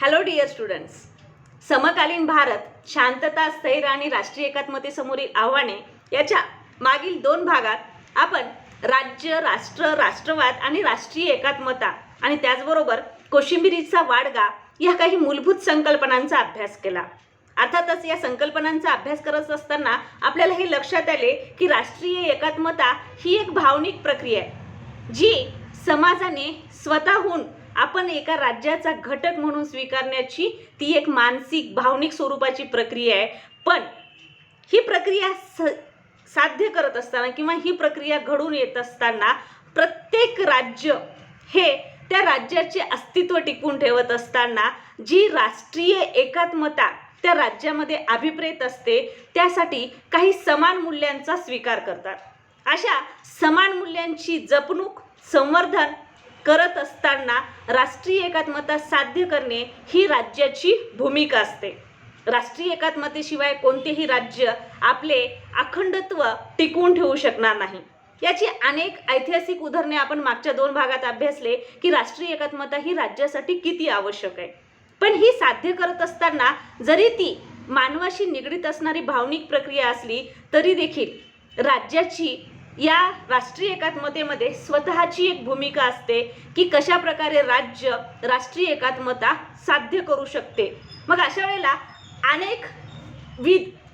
Hello dear students, समकालीन भारत, शांतता, स्थैर्य आणि राष्ट्रीय एकात्मतेसमोरील आव्हाने याच्या मागील 2 भागात आपण राज्य, राष्ट्र, राष्ट्रवाद आणि राष्ट्रीय एकात्मता आणि त्याचबरोबर कोशिंबिरीचा वाडगा या काही मूलभूत संकल्पनांचा अभ्यास केला. अर्थातच या संकल्पनांचा अभ्यास करत असताना आपल्याला हे लक्षात आले की राष्ट्रीय एकात्मता ही एक भावनिक प्रक्रिया आहे, जी समाजाने स्वतःहून आपण एका राज्याचा घटक म्हणून स्वीकारण्याची ती एक मानसिक भावनिक स्वरूपाची प्रक्रिया आहे. पण ही प्रक्रिया साध्य करत असताना किंवा ही प्रक्रिया घडून येत असताना प्रत्येक राज्य हे त्या राज्याचे अस्तित्व टिकवून ठेवत असताना जी राष्ट्रीय एकात्मता त्या राज्यामध्ये अभिप्रेत असते, त्यासाठी काही समान मूल्यांचा स्वीकार करतात. अशा समान मूल्यांची जपणूक, संवर्धन करत असताना राष्ट्रीय एकात्मता साध्य करणे ही राज्याची भूमिका असते. राष्ट्रीय एकात्मतेशिवाय कोणतेही राज्य आपले अखंडत्व टिकवून ठेवू शकणार नाही. याची अनेक ऐतिहासिक उदाहरणे आपण मागच्या 2 भागात अभ्यासले की राष्ट्रीय एकात्मता ही राज्यासाठी किती आवश्यक आहे. पण ही साध्य करत असताना जरी ती मानवाशी निगडीत असणारी भावनिक प्रक्रिया असली तरी देखील राज्याची या राष्ट्रीय एकात्मतेमध्ये स्वतःची एक भूमिका असते की कशा प्रकारे राज्य राष्ट्रीय एकात्मता साध्य करू शकते. मग अशा वेळेला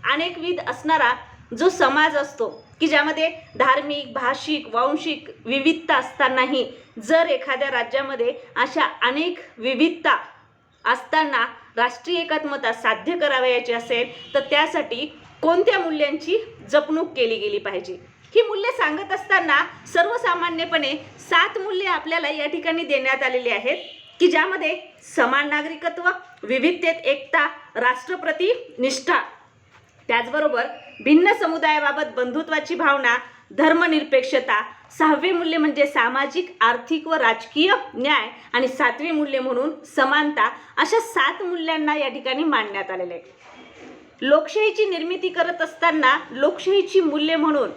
अनेकविध असणारा जो समाज असतो की ज्यामध्ये धार्मिक, भाषिक, वांशिक विविधता असतानाही जर एखाद्या राज्यामध्ये अशा अनेक विविधता असताना राष्ट्रीय एकात्मता साध्य करावयाची असेल तर त्यासाठी कोणत्या मूल्यांची जपणूक केली गेली पाहिजे. ही मूल्ये सांगत असताना सर्वसामान्यपणे 7 मूल्ये आपल्याला या ठिकाणी देण्यात आलेली आहेत की ज्यामध्ये समान नागरिकत्व, विविधतेत एकता, राष्ट्रप्रती निष्ठा, त्याचबरोबर भिन्न समुदायाबाबत बंधुत्वाची भावना, धर्मनिरपेक्षता, 6वे मूल्य म्हणजे सामाजिक, आर्थिक व राजकीय न्याय आणि 7वे मूल्य म्हणून समानता, अशा 7 मूल्यांना या ठिकाणी मांडण्यात आलेले आहे. लोकशाहीची निर्मिती करत असताना लोकशाहीची मूल्ये म्हणून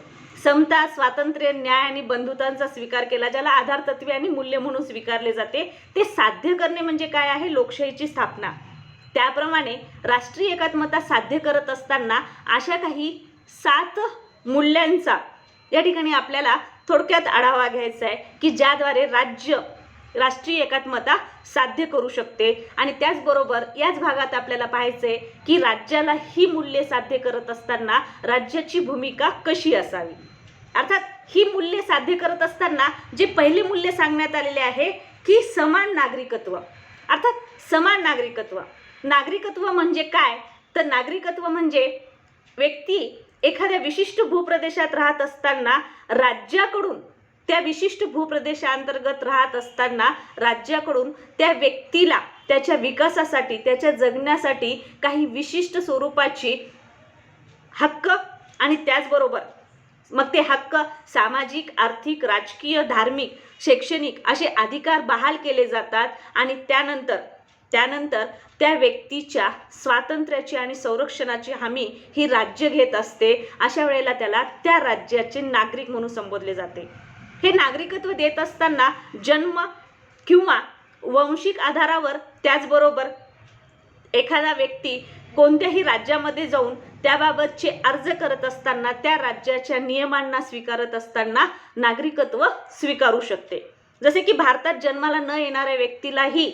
समता, स्वातंत्र्य, न्याय आणि बंधुत्वाचा स्वीकार केला, ज्याला आधार तत्वे आणि मूल्य म्हणून स्वीकारले जाते. ते साध्य करणे म्हणजे काय आहे? लोकशाहीची स्थापना. त्याप्रमाणे राष्ट्रीय एकात्मता साध्य करत असताना अशा काही 7 मूल्यांचा या ठिकाणी आपल्याला थोडक्यात आढावा घ्यायचा आहे की ज्याद्वारे राज्य राष्ट्रीय एकात्मता साध्य करू शकते. आणि त्याचबरोबर याच भागात आपल्याला पाहायचं आहे की राज्याला ही मूल्ये साध्य करत असताना राज्याची भूमिका कशी असावी. अर्थात ही मूल्ये साध्य करत असताना जे पहिले मूल्य सांगण्यात आलेले आहे की समान नागरिकत्व. अर्थात समान नागरिकत्व, नागरिकत्व म्हणजे काय? तर नागरिकत्व म्हणजे व्यक्ती एखाद्या विशिष्ट भूप्रदेशात राहत असताना राज्याकडून त्या विशिष्ट भूप्रदेशांतर्गत राहत असताना राज्याकडून त्या व्यक्तीला त्याच्या विकासासाठी, त्याच्या जगण्यासाठी काही विशिष्ट स्वरूपाची हक्क आणि त्याचबरोबर मग ते हक्क सामाजिक, आर्थिक, राजकीय, धार्मिक, शैक्षणिक असे अधिकार बहाल केले जातात. आणि त्यानंतर त्या व्यक्तीच्या स्वातंत्र्याची आणि संरक्षणाची हमी ही राज्य घेत असते. अशा वेळेला त्याला त्या राज्याचे नागरिक म्हणून संबोधले जाते. हे नागरिकत्व देत असताना जन्म किंवा वंशिक आधारावर, त्याचबरोबर एखादा व्यक्ती कोणत्याही राज्यामध्ये जाऊन त्याबाबतचे अर्ज करत असताना त्या राज्याच्या नियमांना स्वीकारत असताना नागरिकत्व स्वीकारू शकते. जसे की भारतात जन्माला न येणाऱ्या व्यक्तीलाही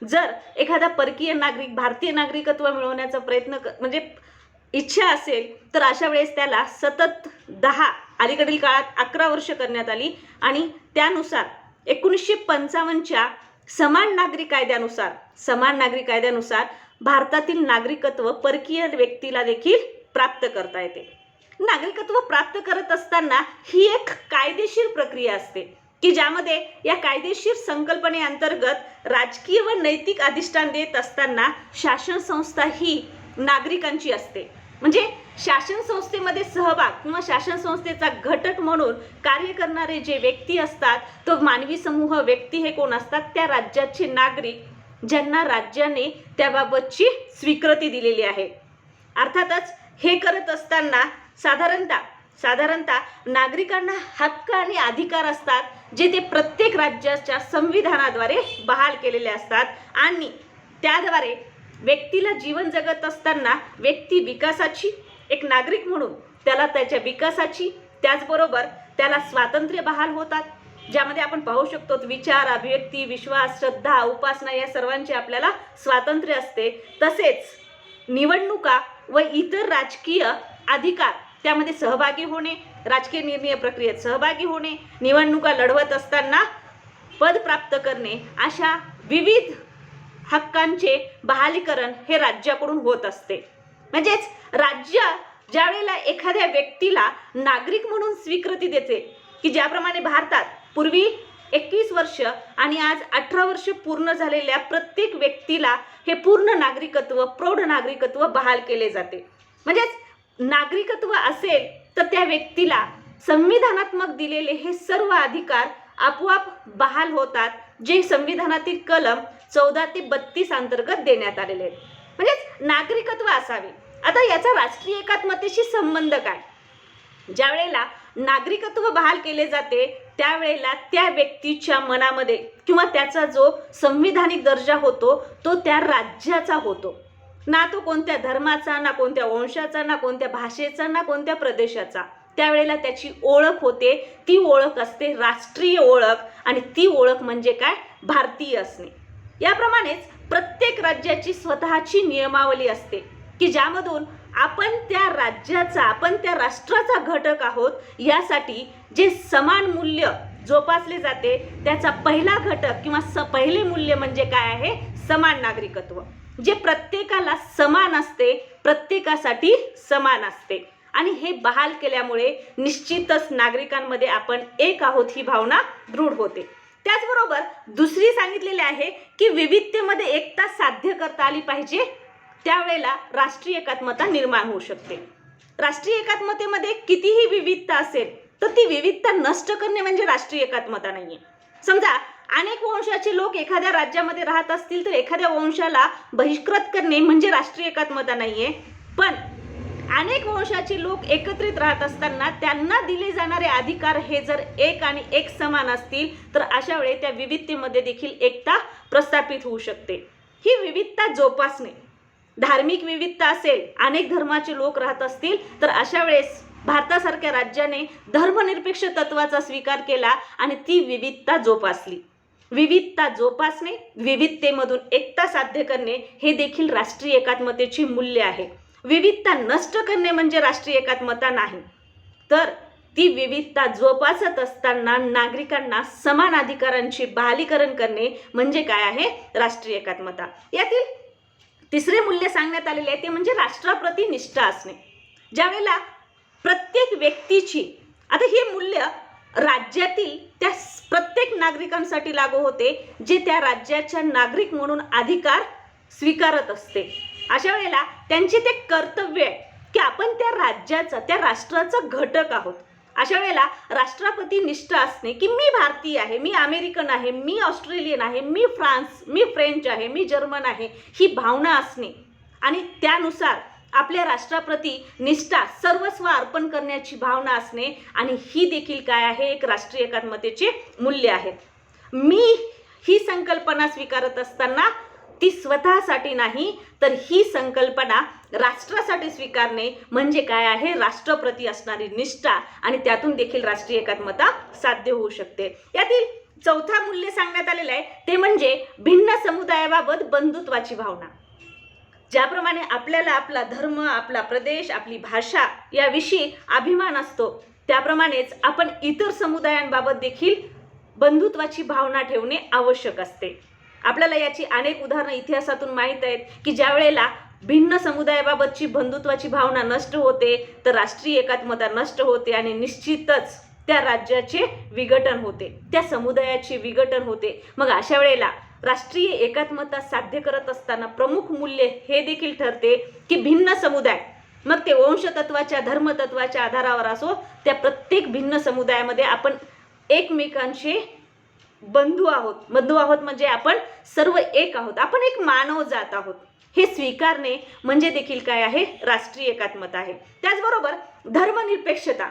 जर एखादा परकीय नागरिक भारतीय नागरिकत्व मिळवण्याचा प्रयत्न म्हणजे इच्छा असेल तर अशा वेळेस त्याला सतत 10, अलीकडील काळात 11 वर्ष करण्यात आली आणि त्यानुसार 1955च्या समान नागरिक कायद्यानुसार भारतातील नागरिकत्व परकीय व्यक्तीला देखील प्राप्त करता येते. नागरिकत्व प्राप्त करत असताना ही एक कायदेशीर प्रक्रिया असते की ज्यामध्ये या कायदेशीर संकल्पनेअंतर्गत राजकीय व नैतिक अधिष्ठान देत असताना शासन संस्था ही नागरिकांची असते. म्हणजे शासन संस्थेमध्ये सहभाग किंवा शासन संस्थेचा घटक म्हणून कार्य करणारे जे व्यक्ती असतात, तो मानवी समूह व्यक्ती हे कोण असतात? त्या राज्याचे नागरिक, ज्यांना राज्याने त्याबाबतची स्वीकृती दिलेली आहे. अर्थातच हे करत असताना साधारणतः नागरिकांना हक्क आणि अधिकार असतात जे ते प्रत्येक राज्याच्या संविधानाद्वारे बहाल केलेले असतात. आणि त्याद्वारे व्यक्तीला जीवन जगत असताना व्यक्ती विकासाची, एक नागरिक म्हणून त्याला त्याच्या विकासाची, त्याचबरोबर त्याला स्वातंत्र्य बहाल होतात, ज्यामध्ये आपण पाहू शकतो विचार, अभिव्यक्ती, विश्वास, श्रद्धा, उपासना या सर्वांचे आपल्याला स्वातंत्र्य असते. तसेच निवडणुका व इतर राजकीय अधिकार त्यामध्ये सहभागी होणे, राजकीय निर्णय प्रक्रियेत सहभागी होणे, निवडणुका लढवत असताना पद प्राप्त करणे, अशा विविध हक्कांचे बहालीकरण हे राज्याकडून होत असते. म्हणजेच राज्य ज्या वेळेला एखाद्या व्यक्तीला नागरिक म्हणून स्वीकृती देते, की ज्याप्रमाणे भारतात पूर्वी 21 वर्ष आणि आज 18 वर्ष पूर्ण झालेल्या प्रत्येक व्यक्तीला हे पूर्ण नागरिकत्व, प्रौढ नागरिकत्व बहाल केले जाते. म्हणजेच नागरिकत्व असेल तर त्या व्यक्तीला संविधानात्मक दिलेले हे सर्व अधिकार आपोआप बहाल होतात, जे संविधानातील कलम 14 ते 32 अंतर्गत देण्यात आलेले आहेत. म्हणजेच नागरिकत्व असावे. आता याचा राष्ट्रीय एकात्मतेशी संबंध काय? ज्या वेळेला नागरिकत्व बहाल केले जाते त्यावेळेला त्या व्यक्तीच्या मनामध्ये किंवा त्याचा जो संविधानिक दर्जा होतो तो त्या राज्याचा होतो, ना तो कोणत्या धर्माचा, ना कोणत्या वंशाचा, ना कोणत्या भाषेचा, ना कोणत्या प्रदेशाचा. त्यावेळेला त्याची ओळख होते, ती ओळख असते राष्ट्रीय ओळख, आणि ती ओळख म्हणजे काय? भारतीय असणे. याप्रमाणेच प्रत्येक राज्याची स्वतःची नियमावली असते, की ज्यामधून आपण त्या राज्याचा, आपण त्या राष्ट्राचा घटक आहोत यासाठी जे समान मूल्य जोपासले जाते त्याचा पहिला घटक किंवा पहिले मूल्य म्हणजे काय आहे? समान नागरिकत्व, जे प्रत्येकाला समान असते, प्रत्येकासाठी समान असते. आणि हे बहाल केल्यामुळे निश्चितच नागरिकांमध्ये आपण एक आहोत ही भावना दृढ होते. त्याचबरोबर दुसरी सांगितलेली आहे की विविधतेमध्ये एकता साध्य करता आली पाहिजे, त्यावेळेला राष्ट्रीय एकात्मता निर्माण होऊ शकते. राष्ट्रीय एकात्मतेमध्ये कितीही विविधता असेल तर ती विविधता नष्ट करणे म्हणजे राष्ट्रीय एकात्मता नाहीये. समजा अनेक वंशाचे लोक एखाद्या राज्यामध्ये राहत असतील तर एखाद्या वंशाला बहिष्कृत करणे म्हणजे राष्ट्रीय एकात्मता नाहीये. पण अनेक वंशाचे लोक एकत्रित राहत असताना त्यांना दिले जाणारे अधिकार हे जर एक आणि एक समान असतील तर अशा वेळी त्या विविधतेमध्ये देखील एकता प्रस्थापित होऊ शकते. ही विविधता जोपासणे, धार्मिक विविधता असेल, अनेक धर्माचे लोक राहत असतील तर अशा वेळेस भारतासारख्या राज्याने धर्मनिरपेक्ष तत्वाचा स्वीकार केला आणि ती विविधता जोपासली. विविधता जोपासणे, विविधतेमधून एकता साध्य करणे हे देखील राष्ट्रीय एकात्मतेची मूल्य आहे. विविधता नष्ट करणे म्हणजे राष्ट्रीय एकात्मता नाही, तर ती विविधता जोपासत असताना नागरिकांना समान अधिकारांची बहालीकरण करणे म्हणजे काय आहे? राष्ट्रीय एकात्मता. यातील तिसरे मूल्य सांगण्यात आलेले आहे ते म्हणजे राष्ट्राप्रती निष्ठा असणे. ज्यावेळेला प्रत्येक व्यक्तीची, आता हे मूल्य राज्यातील त्या प्रत्येक नागरिकांसाठी लागू होते जे त्या राज्याच्या नागरिक म्हणून अधिकार स्वीकारत असते. अशा वेळेला त्यांचे ते कर्तव्य आहे की आपण त्या राज्याचा, त्या राष्ट्राचा घटक आहोत. अशा वेळेला राष्ट्राप्रती निष्ठा असणे की मी भारतीय आहे, मी अमेरिकन आहे, मी ऑस्ट्रेलियन आहे, मी फ्रेंच आहे, मी जर्मन आहे, ही भावना असणे आणि त्यानुसार आपल्या राष्ट्राप्रती निष्ठा, सर्वस्व अर्पण करण्याची भावना असणे, आणि ही देखील काय आहे? एक राष्ट्रीय एकात्मतेचे मूल्य आहे. मी ही संकल्पना स्वीकारत असताना ती स्वतःसाठी नाही तर ही संकल्पना राष्ट्रासाठी स्वीकारणे म्हणजे काय आहे? राष्ट्रप्रती असणारी निष्ठा, आणि त्यातून देखील राष्ट्रीय एकात्मता साध्य होऊ शकते. यातील चौथा मूल्य सांगण्यात आलेलं आहे ते म्हणजे भिन्न समुदायाबाबत बंधुत्वाची भावना. ज्याप्रमाणे आपल्याला आपला धर्म, आपला प्रदेश, आपली भाषा याविषयी अभिमान असतो, त्याप्रमाणेच आपण इतर समुदायांबाबत देखील बंधुत्वाची भावना ठेवणे आवश्यक असते. आपल्याला याची अनेक उदाहरणं इतिहासातून माहीत आहेत की ज्या वेळेला भिन्न समुदायाबाबतची बंधुत्वाची भावना नष्ट होते तर राष्ट्रीय एकात्मता नष्ट होते आणि निश्चितच त्या राज्याचे विघटन होते, त्या समुदायाचे विघटन होते. मग अशा वेळेला राष्ट्रीय एकात्मता साध्य करत असताना प्रमुख मूल्य हे देखील ठरते की भिन्न समुदाय, मग ते वंशतत्वाच्या, धर्मतत्वाच्या आधारावर असो, त्या प्रत्येक भिन्न समुदायामध्ये आपण एकमेकांचे बंधू आहोत. बंधू आहोत म्हणजे आपण सर्व एक आहोत, आपण एक मानव जात आहोत, हे स्वीकारणे म्हणजे देखील काय आहे? राष्ट्रीय एकात्मता आहे. त्याचबरोबर धर्मनिरपेक्षता,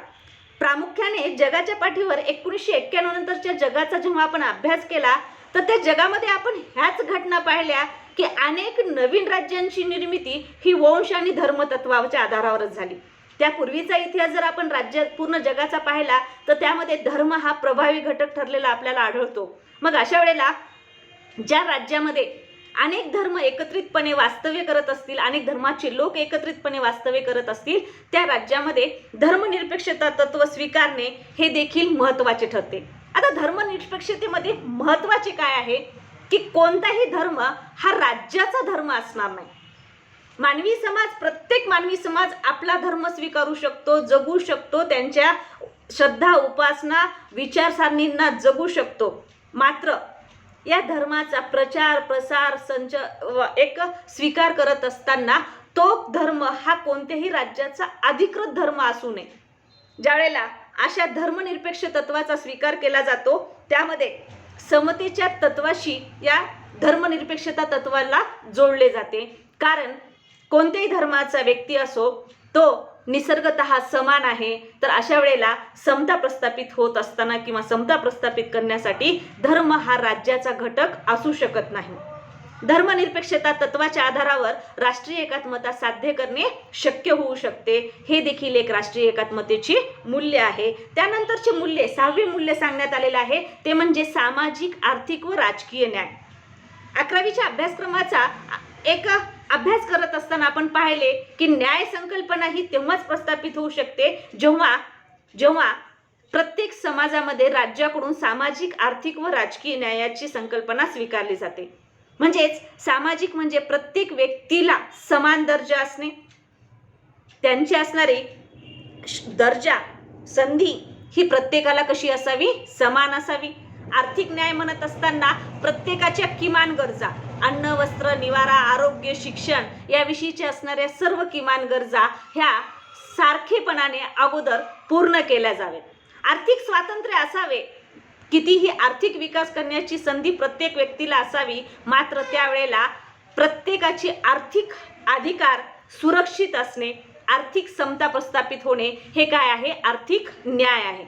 प्रामुख्याने जगाच्या पाठीवर 1991 नंतरच्या जगाचा जेव्हा आपण अभ्यास केला तर त्या जगामध्ये आपण ह्याच घटना पाहिल्या की अनेक नवीन राज्यांची निर्मिती ही वंश आणि धर्मतत्वाच्या आधारावरच झाली. त्यापूर्वीचा इतिहास जर आपण पूर्ण जगाचा पाहिला तर त्यामध्ये धर्म हा प्रभावी घटक ठरलेला आपल्याला आढळतो. मग अशा वेळेला ज्या राज्यामध्ये अनेक धर्म एकत्रितपणे वास्तव्य करत असतील, अनेक धर्माचे लोक एकत्रितपणे वास्तव्य करत असतील, त्या राज्यामध्ये धर्मनिरपेक्षता तत्व स्वीकारणे हे देखील महत्त्वाचे ठरते. आता धर्मनिरपेक्षतेमध्ये महत्त्वाचे काय आहे की कोणताही धर्म हा राज्याचा धर्म असणार नाही. मानवी समाज, प्रत्येक मानवी समाज आपला धर्म स्वीकारू शकतो, जगू शकतो, त्यांच्या श्रद्धा, उपासना, विचारसरणींना जगू शकतो. मात्र या धर्माचा प्रचार, प्रसार, स्वीकार करत असताना तो धर्म हा कोणत्याही राज्याचा अधिकृत धर्म असू नये. ज्यावेळेला अशा धर्मनिरपेक्ष तत्वाचा स्वीकार केला जातो त्यामध्ये समतेच्या तत्वाशी या धर्मनिरपेक्षता तत्वाला जोडले जाते. कारण कोणत्याही धर्माचा व्यक्ती असो तो निसर्गतः समान आहे. तर अशा वेळेला समता प्रस्थापित होत असताना किंवा समता प्रस्थापित करण्यासाठी धर्म हा राज्याचा घटक असू शकत नाही. धर्मनिरपेक्षता तत्वाच्या आधारावर राष्ट्रीय एकात्मता साध्य करणे शक्य होऊ शकते. हे देखील एक राष्ट्रीय एकात्मतेची मूल्य आहे. त्यानंतरचे मूल्य, 6वे मूल्य सांगण्यात आलेले आहे ते म्हणजे सामाजिक, आर्थिक व राजकीय न्याय. 11वीच्या अभ्यासक्रमाचा एक अभ्यास करत असताना आपण पाहिले की न्याय संकल्पना ही तेव्हाच प्रस्थापित होऊ शकते जेव्हा प्रत्येक समाजामध्ये राज्याकडून सामाजिक, आर्थिक व राजकीय न्यायाची संकल्पना स्वीकारली जाते. म्हणजेच सामाजिक म्हणजे प्रत्येक व्यक्तीला समान दर्जा असणे, त्यांची असणारी दर्जा, संधी ही प्रत्येकाला कशी असावी, समान असावी. आर्थिक न्याय म्हणत असताना प्रत्येकाच्या किमान गरजा, अन्न, वस्त्र, निवारा, आरोग्य, शिक्षण याविषयीच्या असणाऱ्या सर्व किमान गरजा ह्या सारखेपणाने अगोदर पूर्ण केल्या जावेत. आर्थिक स्वातंत्र्य असावे, कितीही आर्थिक विकास करण्याची संधी प्रत्येक व्यक्तीला असावी. मात्र त्यावेळेला प्रत्येकाची आर्थिक अधिकार सुरक्षित असणे, आर्थिक समता प्रस्थापित होणे हे काय आहे, आर्थिक न्याय आहे.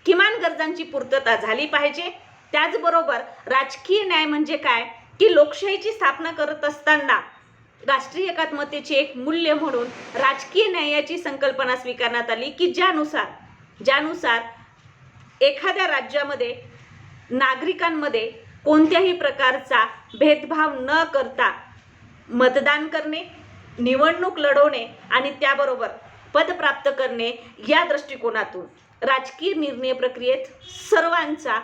किमान गरजांची पूर्तता झाली पाहिजे. त्याचबरोबर राजकीय न्याय म्हणजे काय की लोकशाहीची स्थापना करत असताना राष्ट्रीय एकात्मतेचे एक मूल्य म्हणून राजकीय न्यायाची संकल्पना स्वीकारण्यात आली की ज्यानुसार एखाद्या राज्यामध्ये नागरिकांमध्ये कोणत्याही प्रकारचा भेदभाव न करता मतदान करणे, निवडणूक लढवणे आणि त्याबरोबर पद प्राप्त करणे या दृष्टिकोनातून राजकीय निर्णय प्रक्रियेत सर्वांचा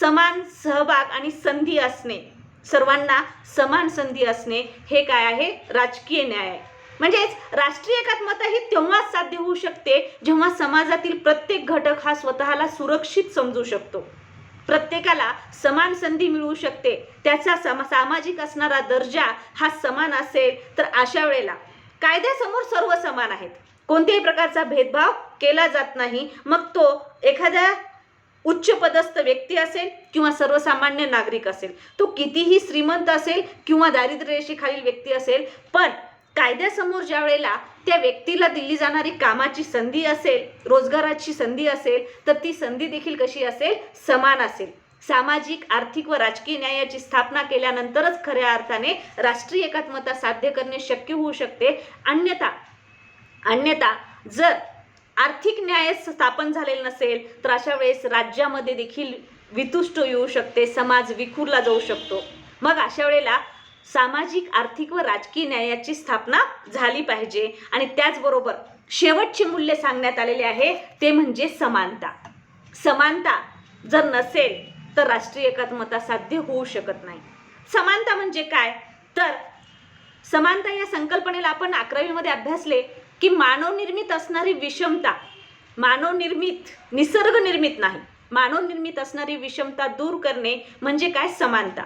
समान सहभाग आणि संधी असणे, सर्वांना समान संधी असणे हे काय आहे, राजकीय न्याय आहे. म्हणजेच राष्ट्रीय एकात्मता ही तेव्हाच साध्य होऊ शकते जेव्हा समाजातील प्रत्येक घटक हा स्वतःला सुरक्षित समजू शकतो, प्रत्येकाला समान संधी मिळू शकते, त्याचा सामाजिक असणारा दर्जा हा समान असेल. तर अशा वेळेला कायद्यासमोर सर्व समान आहेत, कोणत्याही प्रकारचा भेदभाव केला जात नाही. मग तो एखाद्या उच्च पदस्थ व्यक्ती असेल किंवा सर्वसामान्य नागरिक असेल, तो कितीही श्रीमंत असेल किंवा दारिद्र्य रेषेखालील व्यक्ती असेल, पण कायद्यासमोर ज्या वेळेला त्या व्यक्तीला दिली जाणारी कामाची संधी असेल, रोजगाराची संधी असेल, तर ती संधी देखील कशी असेल, समान असेल. सामाजिक, आर्थिक व राजकीय न्यायाची स्थापना केल्यानंतरच खऱ्या अर्थाने राष्ट्रीय एकात्मता साध्य करणे शक्य होऊ शकते. अन्यथा जर आर्थिक न्याय स्थापन झालेला नसेल तर अशा वेळेस राज्यामध्ये देखील वितुष्ट येऊ शकते, समाज विखुरला जाऊ शकतो. मग अशा वेळेला सामाजिक, आर्थिक व राजकीय न्यायाची स्थापना झाली पाहिजे. आणि त्याचबरोबर शेवटचे मूल्य सांगण्यात आलेले आहे ते म्हणजे समानता. समानता जर नसेल तर राष्ट्रीय एकात्मता साध्य होऊ शकत नाही. समानता म्हणजे काय तर समानता या संकल्पनेला आपण 11वीमध्ये अभ्यासले की मानवनिर्मित असणारी विषमता, मानवनिर्मित, निसर्गनिर्मित नाही, मानवनिर्मित असणारी विषमता दूर करणे म्हणजे काय, समानता.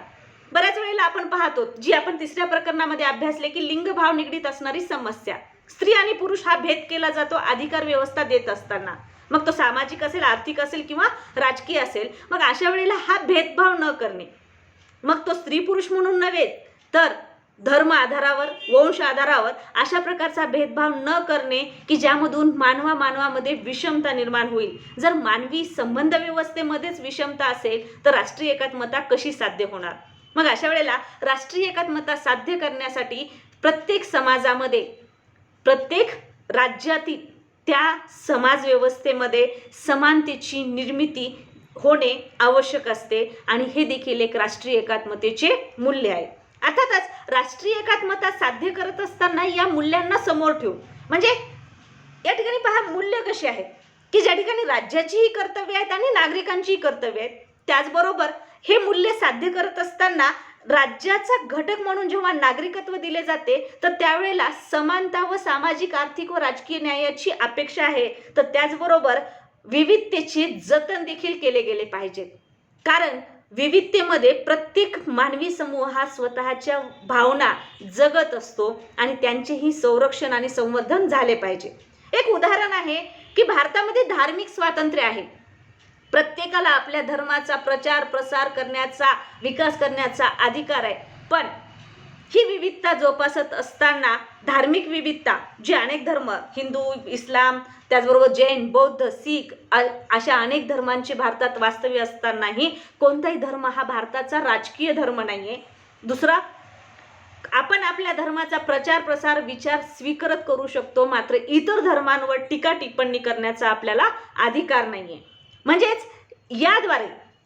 बऱ्याच वेळेला आपण पाहतो, जी आपण 3ऱ्या प्रकरणामध्ये अभ्यासले की लिंगभाव निगडीत असणारी समस्या, स्त्री आणि पुरुष हा भेद केला जातो अधिकार व्यवस्था देत असताना, मग तो सामाजिक असेल, आर्थिक असेल किंवा राजकीय असेल. मग अशा वेळेला हा भेदभाव न करणे, मग तो स्त्री पुरुष म्हणून नव्हे तर धर्म आधारावर, वंश आधारावर अशा प्रकारचा भेदभाव न करणे की ज्यामधून मानवामध्ये विषमता निर्माण होईल. जर मानवी संबंध व्यवस्थेमध्येच विषमता असेल तर राष्ट्रीय एकात्मता कशी साध्य होणार? मग अशा वेळेला राष्ट्रीय एकात्मता साध्य करण्यासाठी प्रत्येक समाजामध्ये, प्रत्येक राज्यातील त्या समाज व्यवस्थेमध्ये समानतेची निर्मिती होणे आवश्यक असते आणि हे देखील एक राष्ट्रीय एकात्मतेचे मूल्य आहे. अर्थातच राष्ट्रीय एकात्मता साध्य करत असताना या मूल्यांना समोर ठेवून, म्हणजे या ठिकाणी पहा मूल्य कशी आहेत की ज्या ठिकाणी राज्याचीही कर्तव्य आहेत आणि नागरिकांचीही कर्तव्य आहेत. त्याचबरोबर हे मूल्य साध्य करत असताना राज्याचा घटक म्हणून जेव्हा नागरिकत्व दिले जाते तर त्यावेळेला समानता व सामाजिक, आर्थिक व राजकीय न्यायाची अपेक्षा आहे. तर त्याचबरोबर विविधतेचे जतन देखील केले गेले पाहिजे, कारण विविधतेमध्ये प्रत्येक मानवी समूह हा स्वतःच्या भावना जगत असतो आणि त्यांचेही संरक्षण आणि संवर्धन झाले पाहिजे. एक उदाहरण आहे की भारतामध्ये धार्मिक स्वातंत्र्य आहे. प्रत्येकाला आपल्या धर्माचा प्रचार प्रसार करण्याचा, विकास करण्याचा अधिकार आहे. पण ही विविधता जोपासत असताना धार्मिक विविधता, जे अनेक धर्म, हिंदू, इस्लाम, त्याचबरोबर जैन, बौद्ध, शीख अशा अनेक धर्मांचे भारतात वास्तव्य असतानाही कोणताही धर्म हा भारताचा राजकीय धर्म नाही आहे. दुसरा, आपण आपल्या धर्माचा प्रचार प्रसार विचार स्वीकारत करू शकतो, मात्र इतर धर्मांवर टीका टिप्पणी करण्याचा आपल्याला अधिकार नाही आहे. म्हणजेच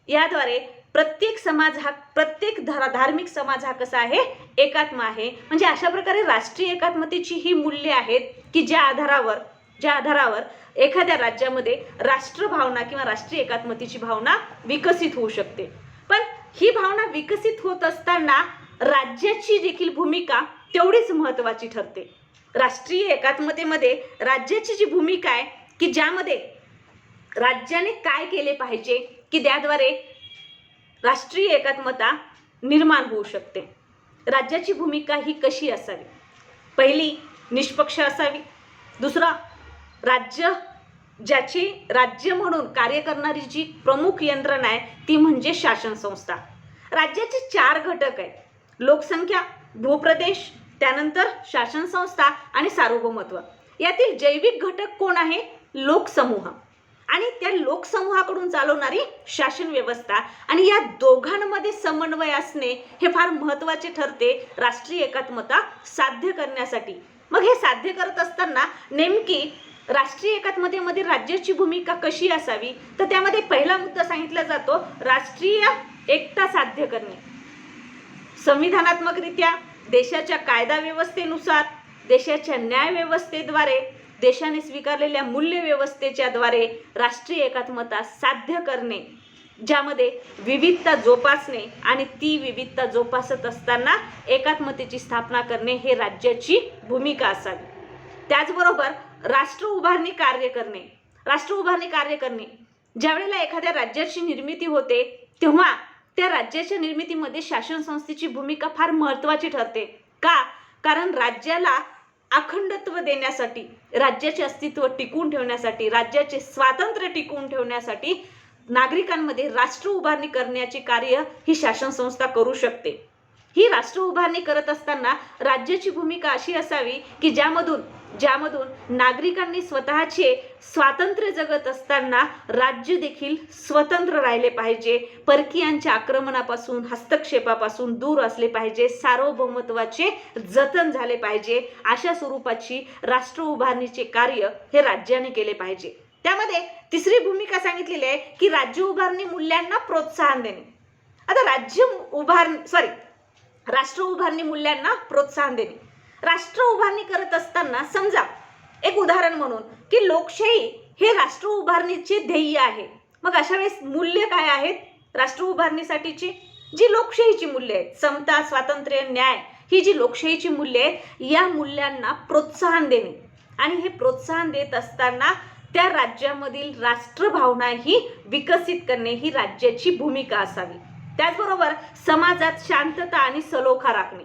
याद्वारे प्रत्येक समाज हा, प्रत्येक धार्मिक समाज हा कसा आहे, एकात्म आहे. म्हणजे अशा प्रकारे राष्ट्रीय एकात्मतेची ही मूल्ये आहेत की ज्या आधारावर एखाद्या राज्यामध्ये राष्ट्रभावना किंवा राष्ट्रीय एकात्मतेची भावना विकसित होऊ शकते. पण ही भावना विकसित होत असताना राज्याची देखील भूमिका तेवढीच महत्त्वाची ठरते. राष्ट्रीय एकात्मतेमध्ये राज्याची जी भूमिका आहे की ज्यामध्ये राज्याने काय केले पाहिजे की त्याद्वारे राष्ट्रीय एकात्मता निर्माण होऊ शकते. राज्याची भूमिका ही कशी असावी? पहिली, निष्पक्ष असावी. दुसरा, राज्य म्हणून कार्य करणारी जी प्रमुख यंत्रणा आहे ती म्हणजे शासन संस्था. राज्याचे 4 घटक आहेत: लोकसंख्या, भूप्रदेश, त्यानंतर शासन संस्था आणि सार्वभौमत्व. यातील जैविक घटक कोण आहे? लोकसमूह. आणि त्या लोकसमूहाकडून चालवणारी शासन व्यवस्था, आणि या दोघांमध्ये समन्वय असणे हे फार महत्त्वाचे ठरते राष्ट्रीय एकात्मता साध्य करण्यासाठी. मग हे साध्य करत असताना नेमकी राष्ट्रीय एकात्मतेमध्ये राज्याची भूमिका कशी असावी? तर त्यामध्ये पहिला मुद्दा सांगितला जातो राष्ट्रीय एकता साध्य करणे. संविधानात्मकरित्या देशाच्या कायदा व्यवस्थेनुसार, देशाच्या न्याय व्यवस्थेद्वारे, देशाने स्वीकारलेल्या मूल्य व्यवस्थेच्या द्वारे राष्ट्रीय एकात्मता साध्य करणे, ज्यामध्ये विविधता जोपासणे आणि ती विविधता जोपासत असताना एकात्मतेची स्थापना करणे हे राज्याची भूमिका असावी. त्याचबरोबर राष्ट्र उभारणी कार्य करणे. ज्यावेळेला एखाद्या राज्याची निर्मिती होते तेव्हा त्या राज्याच्या निर्मितीमध्ये शासन संस्थेची भूमिका फार महत्त्वाची ठरते. का? कारण राज्याला अखंडत्व देण्यासाठी, राज्याचे अस्तित्व टिकवून ठेवण्यासाठी, राज्याचे स्वातंत्र्य टिकवून ठेवण्यासाठी नागरिकांमध्ये राष्ट्र उभारणी करण्याचे कार्य ही शासन संस्था करू शकते. ही राष्ट्र उभारणी करत असताना राज्याची भूमिका अशी असावी की ज्यामधून नागरिकांनी स्वतःचे स्वातंत्र्य जगत असताना राज्य देखील स्वतंत्र राहिले पाहिजे, परकीयांच्या आक्रमणापासून, हस्तक्षेपापासून दूर असले पाहिजे, सार्वभौमत्वाचे जतन झाले पाहिजे. अशा स्वरूपाची राष्ट्र उभारणीचे कार्य हे राज्याने केले पाहिजे. त्यामध्ये तिसरी भूमिका सांगितलेली आहे की राज्य उभारणी मूल्यांना प्रोत्साहन देणे. आता राष्ट्र उभारणी मूल्यांना प्रोत्साहन देणे. राष्ट्र उभारणी करत असताना समजा एक उदाहरण म्हणून की लोकशाही हे राष्ट्र उभारणीचे ध्येय आहे. मग अशा वेळेस मूल्य काय आहेत राष्ट्र उभारणीसाठीची? जी लोकशाहीची मूल्य आहेत, समता, स्वातंत्र्य, न्याय, ही जी लोकशाहीची मूल्य आहेत, या मूल्यांना प्रोत्साहन देणे. आणि हे प्रोत्साहन देत असताना त्या राज्यामधील राष्ट्रभावना ही विकसित करणे ही राज्याची भूमिका असावी. त्याचबरोबर समाजात शांतता आणि सलोखा राखणे.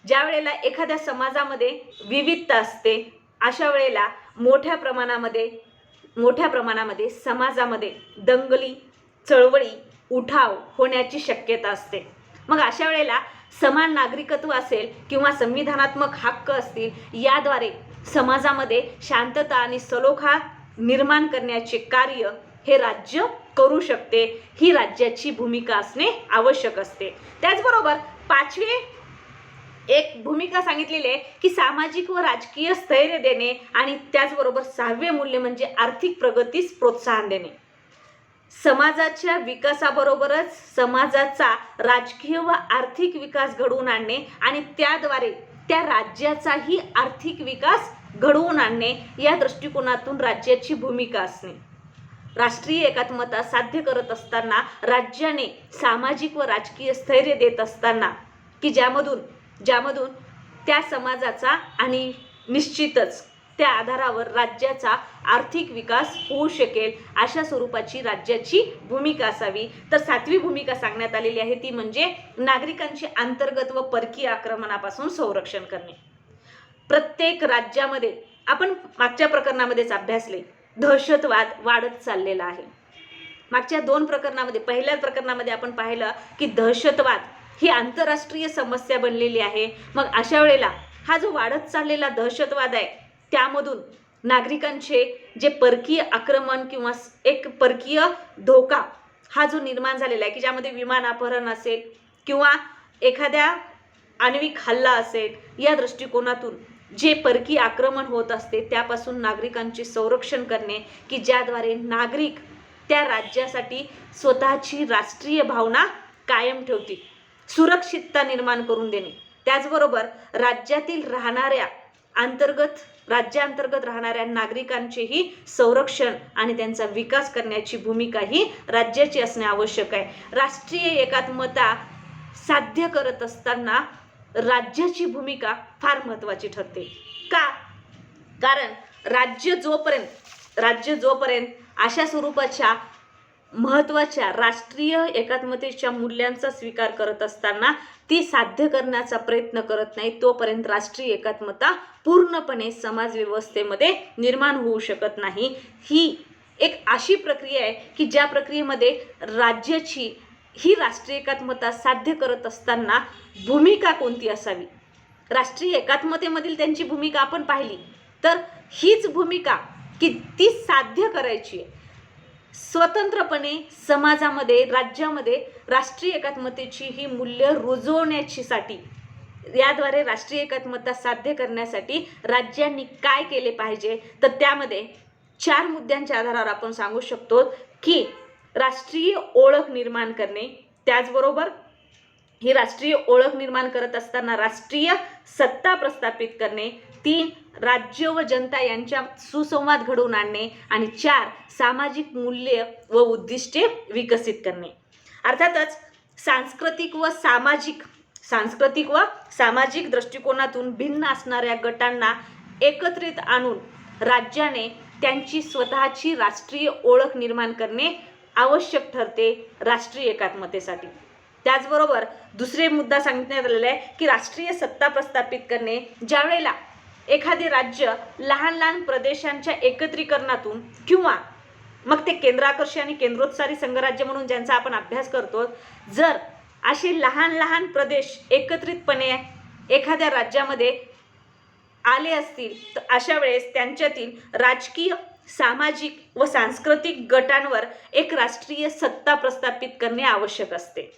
ज्या वेळेला एखाद्या समाजामध्ये विविधता असते अशा वेळेला मोठ्या प्रमाणामध्ये समाजामध्ये दंगली, चळवळी, उठाव होण्याची शक्यता असते. मग अशा वेळेला समान नागरिकत्व असेल किंवा संविधानात्मक हक्क असतील, याद्वारे समाजामध्ये शांतता आणि सलोखा निर्माण करण्याचे कार्य हे राज्य करू शकते. ही राज्याची भूमिका असणे आवश्यक असते. त्याचबरोबर पाचवे एक भूमिका सांगितलेली आहे की सामाजिक व राजकीय स्थैर्य देणे, आणि त्याचबरोबर सहावे मूल्य म्हणजे आर्थिक प्रगतीस प्रोत्साहन देणे. समाजाच्या विकासाबरोबरच समाजाचा राजकीय व आर्थिक विकास घडवून आणणे आणि त्याद्वारे त्या राज्याचाही आर्थिक विकास घडवून आणणे, या दृष्टिकोनातून राज्याची भूमिका असणे. राष्ट्रीय एकात्मता साध्य करत असताना राज्याने सामाजिक व राजकीय स्थैर्य देत असताना की ज्यामधून त्या समाजाचा आणि निश्चितच त्या आधारावर राज्याचा आर्थिक विकास होऊ शकेल, अशा स्वरूपाची राज्याची भूमिका असावी. तर सातवी भूमिका सांगण्यात आलेली आहे ती म्हणजे नागरिकांचे अंतर्गत व परकीय आक्रमणापासून संरक्षण करणे. प्रत्येक राज्यामध्ये आपण मागच्या प्रकरणामध्येच अभ्यासले, दहशतवाद वाढत चाललेला आहे. मागच्या दोन प्रकरणामध्ये, पहिल्या प्रकरणामध्ये आपण पाहिलं की दहशतवाद ही आंतरराष्ट्रीय समस्या बनलेली आहे. मग अशा वेळेला हा जो वाढत चाललेला दहशतवाद आहे, त्यामधून नागरिकांचे जे परकीय आक्रमण किंवा एक परकीय धोका हा जो निर्माण झालेला आहे की ज्यामध्ये विमान अपहरण असेल किंवा एखाद्या आण्विक हल्ला असेल, या दृष्टिकोनातून जे परकीय आक्रमण होत असते त्यापासून नागरिकांचे संरक्षण करणे की ज्याद्वारे नागरिक त्या राज्यासाठी स्वतःची राष्ट्रीय भावना कायम ठेवतील, सुरक्षितता निर्माण करून देणे. त्याचबरोबर राज्यातील राहणाऱ्या राज्यांतर्गत राहणाऱ्या नागरिकांचेही संरक्षण आणि त्यांचा विकास करण्याची भूमिका ही राज्याची असणे आवश्यक आहे. राष्ट्रीय एकात्मता साध्य करत असताना राज्याची भूमिका फार महत्त्वाची ठरते. का? कारण राज्य जोपर्यंत अशा स्वरूपाच्या महत्त्वाच्या राष्ट्रीय एकात्मतेच्या मूल्यांचा स्वीकार करत असताना ती साध्य करण्याचा प्रयत्न करत नाही, तोपर्यंत राष्ट्रीय एकात्मता पूर्णपणे समाज व्यवस्थेमध्ये निर्माण होऊ शकत नाही. ही एक अशी प्रक्रिया आहे की ज्या प्रक्रियेमध्ये राज्याची ही राष्ट्रीय एकात्मता साध्य करत असताना भूमिका कोणती असावी, राष्ट्रीय एकात्मतेमधील त्यांची भूमिका आपण पाहिली, तर हीच भूमिका की ती साध्य करायची आहे स्वतंत्रपणे समाजामध्ये, राज्यामध्ये राष्ट्रीय एकात्मतेची ही मूल्य रुजवण्याची साठी, याद्वारे राष्ट्रीय एकात्मता साध्य करण्यासाठी राज्यांनी काय केले पाहिजे, तर त्यामध्ये 4 मुद्द्यांच्या आधारावर आपण सांगू शकतो की राष्ट्रीय ओळख निर्माण करणे, त्याचबरोबर ही राष्ट्रीय ओळख निर्माण करत असताना राष्ट्रीय सत्ता प्रस्थापित करणे, 3 राज्य व जनता यांच्यात सुसंवाद घडवून आणणे, आणि 4 सामाजिक मूल्य व उद्दिष्टे विकसित करणे. अर्थातच सांस्कृतिक व सामाजिक दृष्टिकोनातून भिन्न असणाऱ्या गटांना एकत्रित आणून राज्याने त्यांची स्वतःची राष्ट्रीय ओळख निर्माण करणे आवश्यक ठरते राष्ट्रीय एकात्मतेसाठी. त्याचबरोबर दुसरे मुद्दा सांगण्यात आलेला आहे की राष्ट्रीय सत्ता प्रस्थापित करणे, ज्यावेळेला एखादे राज्य लहान लहान प्रदेशांच्या एकत्रीकरणातून किंवा मग ते केंद्राकर्षी आणि केंद्रोत्सारी संघराज्य म्हणून ज्यांचा आपण अभ्यास करतो, जर असे लहान लहान प्रदेश एकत्रितपणे एखाद्या राज्यामध्ये आले असतील, तर अशा वेळेस त्यांच्यातील राजकीय, सामाजिक व सांस्कृतिक गटांवर एक राष्ट्रीय सत्ता प्रस्थापित करणे आवश्यक असते.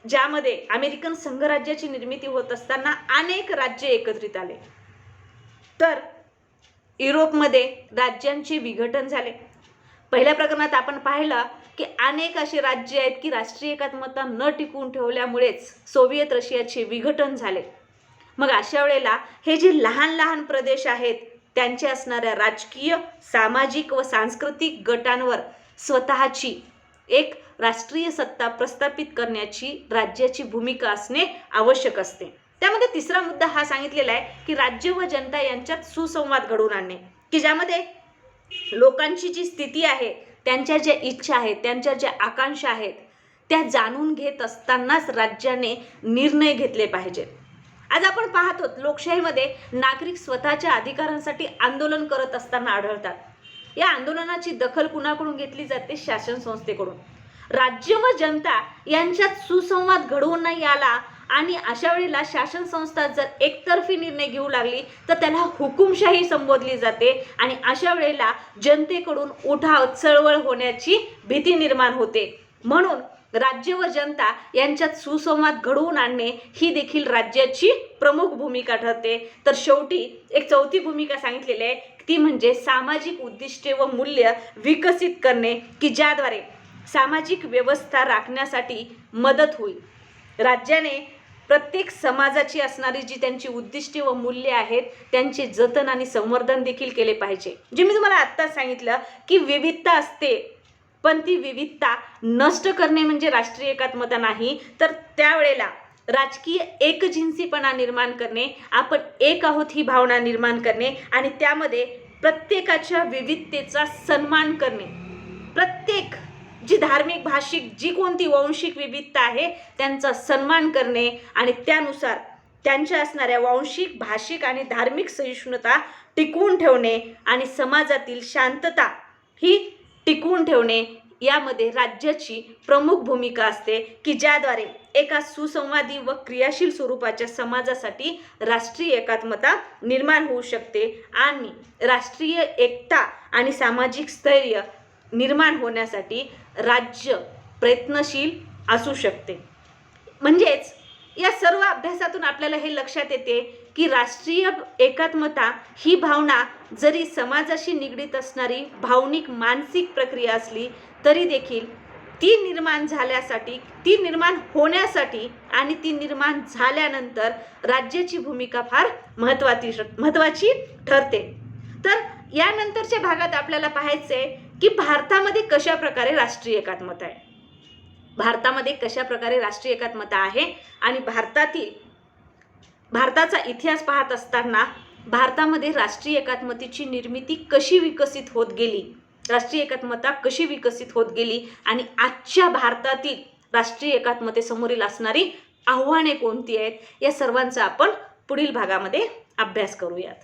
ज्यामध्ये अमेरिकन संघराज्याची निर्मिती होत असताना अनेक राज्य एकत्रित आले, तर युरोपमध्ये राज्यांचे विघटन झाले. पहिल्या प्रकरणात आपण पाहिलं की अनेक असे राज्य आहेत की राष्ट्रीय एकात्मता न टिकवून ठेवल्यामुळेच सोव्हिएत रशियाचे विघटन झाले. मग अशा वेळेला हे जे लहान लहान प्रदेश आहेत त्यांचे असणाऱ्या राजकीय, सामाजिक व सांस्कृतिक गटांवर स्वतःची एक राष्ट्रीय सत्ता प्रस्थापित करण्याची राज्याची भूमिका असणे आवश्यक असते. त्यामध्ये तिसरा मुद्दा हा सांगितलेला आहे की राज्य व जनता यांच्यात सुसंवाद घडवून आणणे, की ज्यामध्ये लोकांची जी स्थिती आहे, त्यांच्या ज्या इच्छा आहेत, त्यांच्या ज्या आकांक्षा आहेत, त्या जाणून घेत असतानाच राज्याने निर्णय घेतले पाहिजेत. आज आपण पाहतो लोकशाहीमध्ये नागरिक स्वतःच्या अधिकारांसाठी आंदोलन करत असताना आढळतात. या आंदोलनाची दखल कुणाकडून घेतली जाते? शासन संस्थेकडून. राज्य व जनता यांच्यात सुसंवाद घडवून नाही आला आणि अशा वेळेला शासन संस्था जर एकतर्फी निर्णय घेऊ लागली तर त्याला हुकुमशाही संबोधली जाते आणि अशा वेळेला जनतेकडून उठाव चळवळ होण्याची भीती निर्माण होते. म्हणून राज्य व जनता यांच्यात सुसंवाद घडवून आणणे ही देखील राज्याची प्रमुख भूमिका ठरते. तर शेवटी एक चौथी भूमिका सांगितलेली आहे, ती म्हणजे सामाजिक उद्दिष्टे व मूल्य विकसित करणे, की ज्याद्वारे सामाजिक व्यवस्था राखण्यासाठी मदत होईल. राज्याने प्रत्येक समाजाची असणारी जी त्यांची उद्दिष्टे व मूल्ये आहेत त्यांचे जतन आणि संवर्धन देखील केले पाहिजे. जे मी तुम्हाला आत्ताच सांगितलं की विविधता असते, पण ती विविधता नष्ट करणे म्हणजे राष्ट्रीय एकात्मता नाही, तर त्यावेळेला राजकीय एकजिन्सीपणा निर्माण करणे, आपण एक आहोत ही भावना निर्माण करणे आणि त्यामध्ये प्रत्येकाच्या विविधतेचा सन्मान करणे. प्रत्येक जी धार्मिक, भाषिक, जी कोणती वांशिक विविधता आहे त्यांचा सन्मान करणे आणि त्यानुसार त्यांच्या असणाऱ्या वांशिक, भाषिक आणि धार्मिक सहिष्णुता टिकवून ठेवणे आणि समाजातील शांतता ही टिकवून ठेवणे यामध्ये राज्याची प्रमुख भूमिका असते, की ज्याद्वारे एका सुसंवादी व क्रियाशील स्वरूपाच्या समाजासाठी राष्ट्रीय एकात्मता निर्माण होऊ शकते आणि राष्ट्रीय एकता आणि सामाजिक स्थैर्य निर्माण होण्यासाठी राज्य प्रयत्नशील असू शकते. म्हणजेच या सर्व अभ्यासातून आपल्याला हे लक्षात येते की राष्ट्रीय एकात्मता ही भावना जरी समाजाशी निगडीत असणारी भावनिक मानसिक प्रक्रिया असली तरी देखील ती निर्माण होण्यासाठी आणि ती निर्माण झाल्यानंतर राज्याची भूमिका फार महत्त्वाची ठरते. तर यानंतरच्या भागात आपल्याला पाहायचं आहे की भारतामध्ये कशा प्रकारे राष्ट्रीय एकात्मता आहे. भारतामध्ये कशा प्रकारे राष्ट्रीय एकात्मता आहे आणि भारताचा इतिहास पाहत असताना भारतामध्ये राष्ट्रीय एकात्मतेची निर्मिती कशी विकसित होत गेली, राष्ट्रीय एकात्मता कशी विकसित होत गेली आणि आजच्या भारतातील राष्ट्रीय एकात्मतेसमोरील असणारी आव्हाने कोणती आहेत, या सर्वांचा आपण पुढील भागामध्ये अभ्यास करूयात.